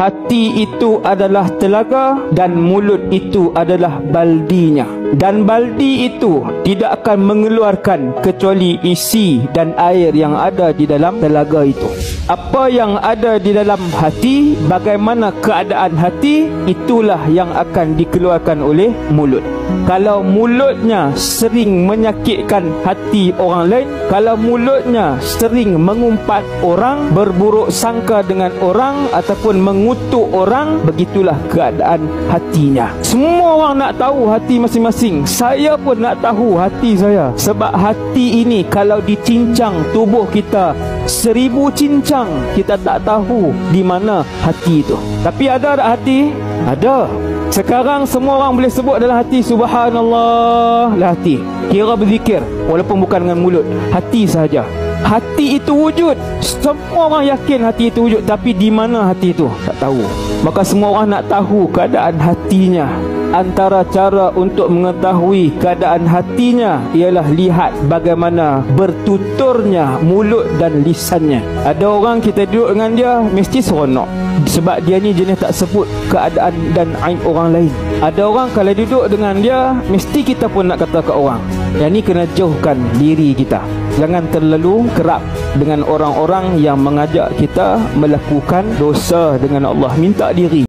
hati itu adalah telaga dan mulut itu adalah baldinya. Dan baldi itu tidak akan mengeluarkan kecuali isi dan air yang ada di dalam telaga itu. Apa yang ada di dalam hati, bagaimana keadaan hati, itulah yang akan dikeluarkan oleh mulut. Kalau mulutnya sering menyakitkan hati orang lain, kalau mulutnya sering mengumpat orang, berburuk sangka dengan orang ataupun mengutuk orang, begitulah keadaan hatinya. Semua orang nak tahu hati masing-masing. Saya pun nak tahu hati saya. Sebab hati ini kalau dicincang tubuh kita 1000 cincang, kita tak tahu di mana hati itu. Tapi ada tak hati? Ada. Sekarang semua orang boleh sebut dalam hati, subhanallah lah hati. Kira berzikir walaupun bukan dengan mulut, hati sahaja. Hati itu wujud. Semua orang yakin hati itu wujud, tapi di mana hati itu? Tak tahu. Maka semua orang nak tahu keadaan hatinya. Antara cara untuk mengetahui keadaan hatinya ialah lihat bagaimana bertuturnya mulut dan lisannya. Ada orang kita duduk dengan dia mesti seronok, sebab dia ni jenis tak sebut keadaan dan aib orang lain. Ada orang kalau duduk dengan dia mesti kita pun nak kata ke orang. Yang ni kena jauhkan diri kita. Jangan terlalu kerap dengan orang-orang yang mengajak kita melakukan dosa dengan Allah. Minta diri.